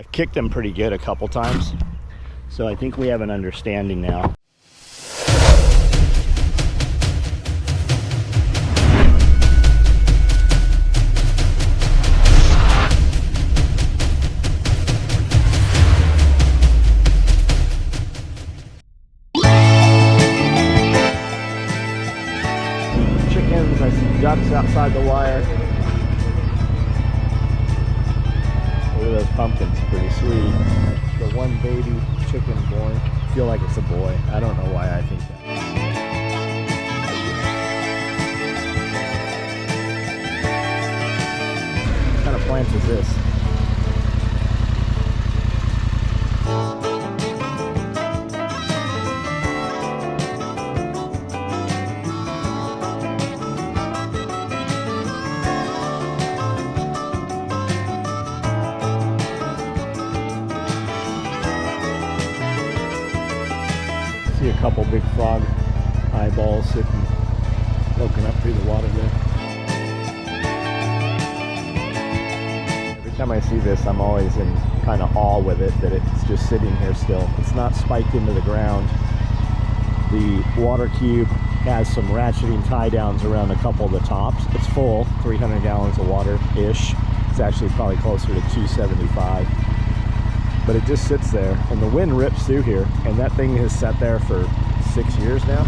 I've kicked them pretty good a couple times, so I think we have an understanding now. Chickens, I see ducks outside the wire. Look at those pumpkins, pretty sweet. The one baby chicken born. I feel like it's a boy. I don't know why I think that. What kind of plant is this? See a couple big frog eyeballs sitting, looking up through the water there. Every time I see this, I'm always in kind of awe with it, that it's just sitting here still. It's not spiked into the ground. The water cube has some ratcheting tie downs around a couple of the tops. It's full, 300 gallons of water-ish. It's actually probably closer to 275. But it just sits there, and the wind rips through here, and that thing has sat there for 6 years now.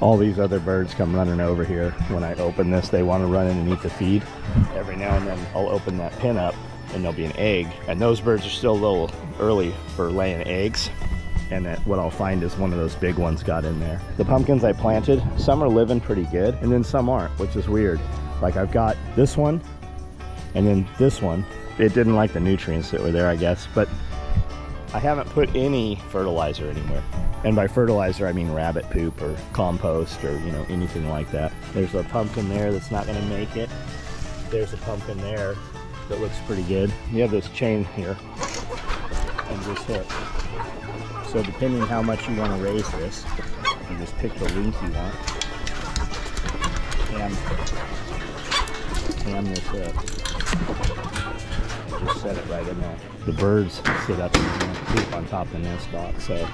All these other birds come running over here. When I open this, they want to run in and eat the feed. Every now and then I'll open that pin up and there'll be an egg. And those birds are still a little early for laying eggs. And what I'll find is one of those big ones got in there. The pumpkins I planted, some are living pretty good and then some aren't, which is weird. Like I've got this one and then this one. It didn't like the nutrients that were there, I guess, but I haven't put any fertilizer anywhere. And by fertilizer, I mean rabbit poop or compost or, you know, anything like that. There's a pumpkin there that's not gonna make it. There's a pumpkin there that looks pretty good. You have this chain here and this hook. So depending how much you want to raise this, you just pick the length you want. Ham this hook. Just set it right in there. The birds sit up and poop on top of the nest box, so there's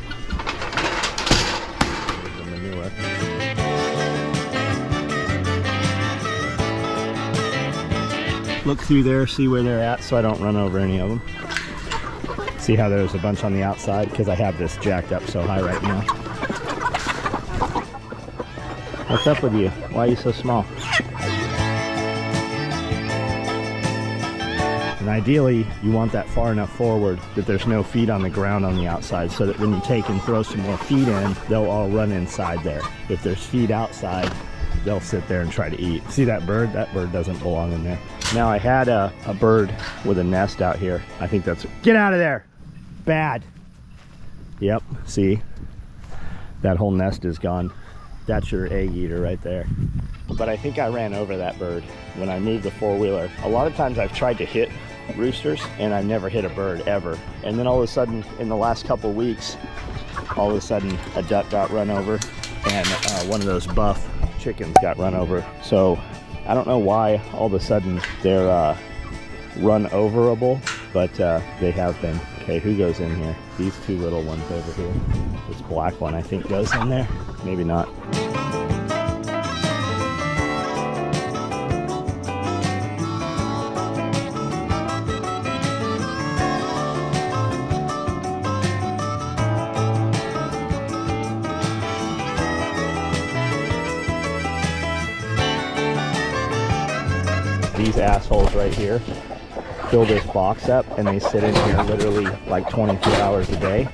the manure. Look through there, see where they're at, so I don't run over any of them. See how there's a bunch on the outside, because I have this jacked up so high right now. What's up with you? Why are you so small? And ideally, you want that far enough forward that there's no feed on the ground on the outside, so that when you take and throw some more feed in, they'll all run inside there. If there's feed outside, they'll sit there and try to eat. See that bird? That bird doesn't belong in there. Now I had a bird with a nest out here. I think that's, get out of there, bad. Yep, see, that whole nest is gone. That's your egg eater right there. But I think I ran over that bird when I moved the four-wheeler. A lot of times I've tried to hit roosters and I've never hit a bird ever. And then all of a sudden in the last couple of weeks, all of a sudden a duck got run over and one of those buff chickens got run over. So I don't know why all of a sudden they're run overable, but they have been. Okay, who goes in here? These two little ones over here. This black one I think goes in there. Maybe not. These assholes right here fill this box up and they sit in here literally like 24 hours a day,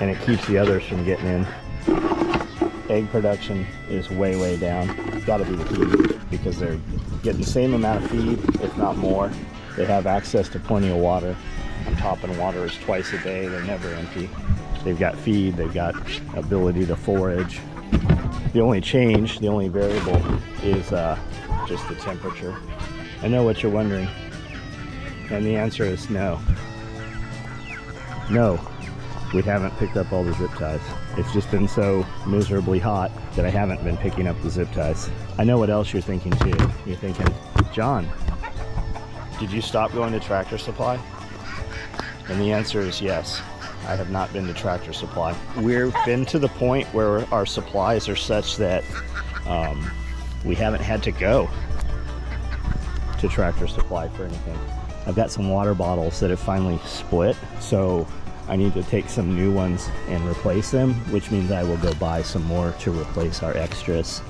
and it keeps the others from getting in. Egg production is way down. It's got to be the feed, because they're getting the same amount of feed, if not more. They have access to plenty of water. I'm topping water is twice a day. They're never empty. They've got feed, they've got ability to forage. The only change, the only variable is just the temperature. I know what you're wondering, and the answer is no. No, we haven't picked up all the zip ties. It's just been so miserably hot that I haven't been picking up the zip ties. I know what else you're thinking too. You're thinking, John, did you stop going to Tractor Supply? And the answer is yes. I have not been to Tractor Supply. We've been to the point where our supplies are such that we haven't had to go to Tractor Supply for anything. I've got some water bottles that have finally split, so I need to take some new ones and replace them, which means I will go buy some more to replace our extras.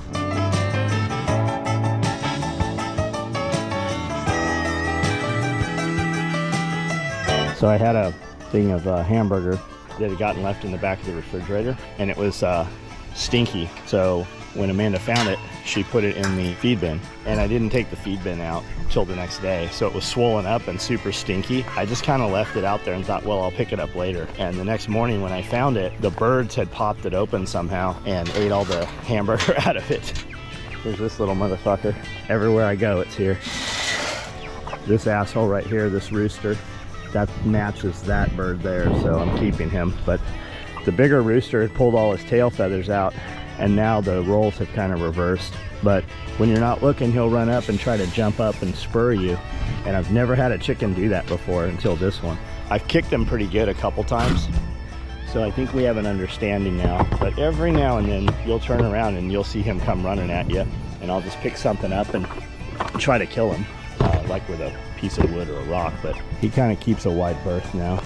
So I had a thing of hamburger that had gotten left in the back of the refrigerator, and it was stinky. So when Amanda found it, she put it in the feed bin, and I didn't take the feed bin out till the next day, so it was swollen up and super stinky. I just kind of left it out there and thought, well, I'll pick it up later. And the next morning when I found it, the birds had popped it open somehow and ate all the hamburger out of it. Here's this little motherfucker. Everywhere I go, it's here. This asshole right here, this rooster, that matches that bird there, so I'm keeping him. But the bigger rooster had pulled all his tail feathers out, and now the roles have kind of reversed. But when you're not looking, he'll run up and try to jump up and spur you, and I've never had a chicken do that before until this one. I've kicked him pretty good a couple times, so I think we have an understanding now. But every now and then you'll turn around and you'll see him come running at you, and I'll just pick something up and try to kill him, like with a piece of wood or a rock. But he kind of keeps a wide berth now.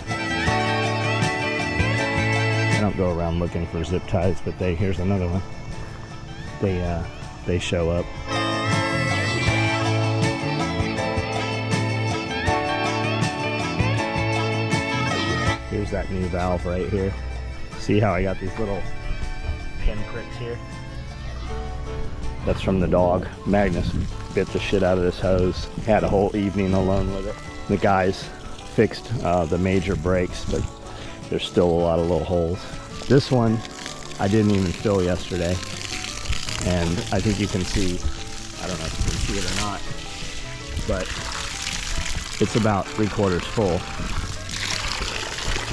I don't go around looking for zip ties, but here's another one. They show up. Here's that new valve right here. See how I got these little pin pricks here? That's from the dog. Magnus bit the shit out of this hose. Had a whole evening alone with it. The guys fixed the major brakes, but there's still a lot of little holes. This one I didn't even fill yesterday, and I think you can see, I don't know if you can see it or not, but it's about 3/4 full.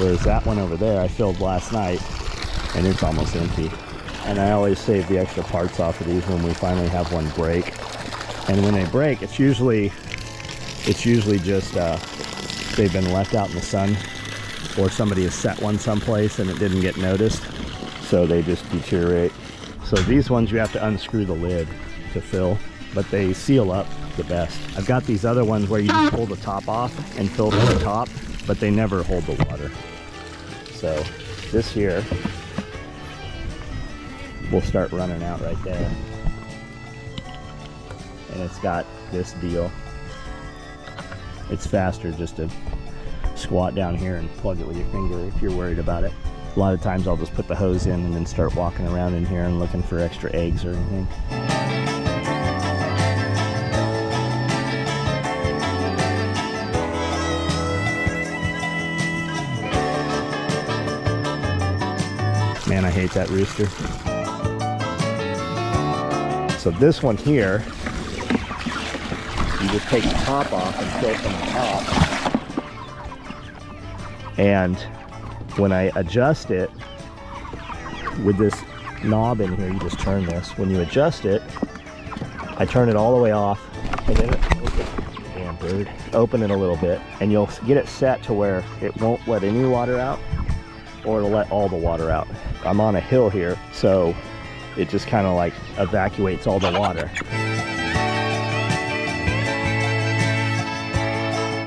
Whereas that one over there I filled last night and it's almost empty. And I always save the extra parts off of these when we finally have one break. And when they break, it's usually just they've been left out in the sun, or somebody has set one someplace and it didn't get noticed, so they just deteriorate. So these ones you have to unscrew the lid to fill, but they seal up the best. I've got these other ones where you just pull the top off and fill from the top, but they never hold the water. So this here will start running out right there. And it's got this deal. It's faster just to squat down here and plug it with your finger if you're worried about it. A lot of times I'll just put the hose in and then start walking around in here and looking for extra eggs or anything. Man, I hate that rooster. So this one here, you just take the top off and fill from the top. And when I adjust it with this knob in here, you just turn this. When you adjust it, I turn it all the way off, and then damn bird, open it a little bit, and you'll get it set to where it won't let any water out, or it'll let all the water out. I'm on a hill here, so it just kind of like evacuates all the water.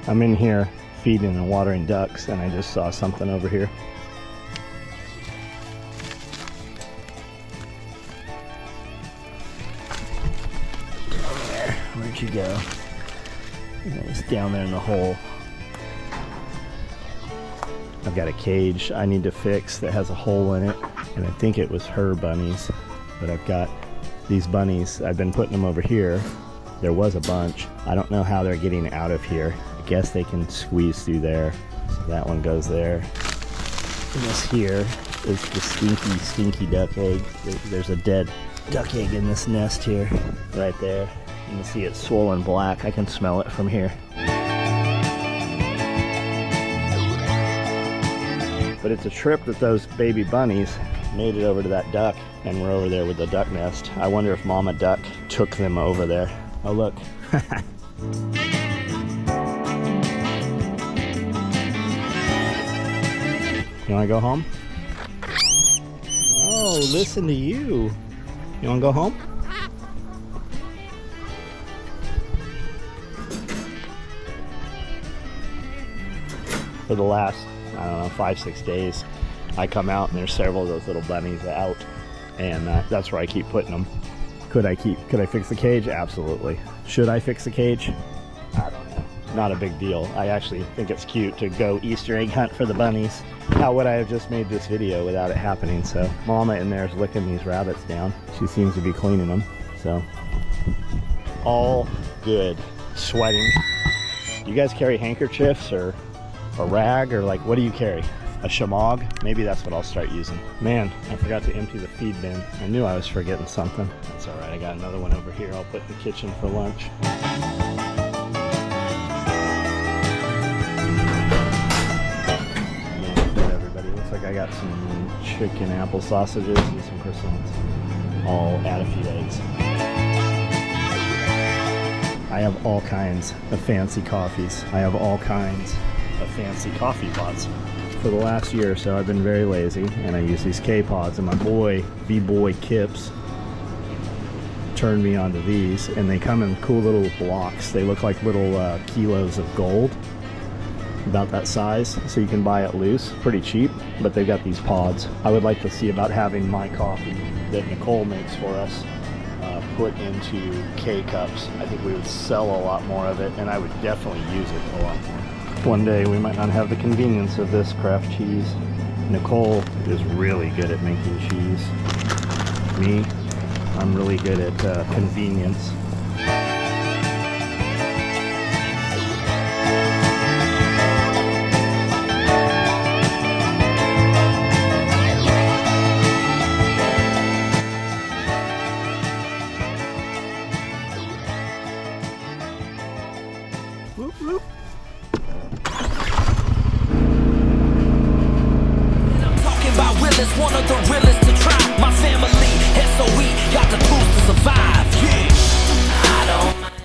I'm in here feeding and watering ducks, and I just saw something over here. Down there. Where'd you go? It's down there in the hole. I've got a cage I need to fix that has a hole in it, and I think it was her bunnies, but I've got these bunnies. I've been putting them over here. There was a bunch. I don't know how they're getting out of here. I guess they can squeeze through there. So that one goes there. And this here is the stinky duck egg. There's a dead duck egg in this nest here, right there. You can see it's swollen black. I can smell it from here. But it's a trip that those baby bunnies made it over to that duck, and we're over there with the duck nest. I wonder if Mama Duck took them over there. Oh, look. You want to go home? Oh, listen to you. You want to go home? For the last, I don't know, 5-6 days, I come out and there's several of those little bunnies out, and that's where I keep putting them. Could I fix the cage? Absolutely. Should I fix the cage? I don't know. Not a big deal. I actually think it's cute to go Easter egg hunt for the bunnies. How would I have just made this video without it happening? So Mama in there is licking these rabbits down. She seems to be cleaning them. So all good. Sweating. You guys carry handkerchiefs or a rag, or like, what do you carry? A shamog? Maybe that's what I'll start using. Man, I forgot to empty the feed bin. I knew I was forgetting something. That's all right. I got another one over here I'll put in the kitchen for lunch. I got some chicken apple sausages and some croissants. I'll add a few eggs. I have all kinds of fancy coffees. I have all kinds of fancy coffee pots. For the last year or so, I've been very lazy, and I use these K-pods, and my boy, V-Boy Kips, turned me onto these, and they come in cool little blocks. They look like little kilos of gold. About that size, so you can buy it loose, pretty cheap, but they've got these pods. I would like to see about having my coffee that Nicole makes for us put into K-cups. I think we would sell a lot more of it, and I would definitely use it a lot more. One day we might not have the convenience of this craft cheese. Nicole is really good at making cheese. Me, I'm really good at convenience.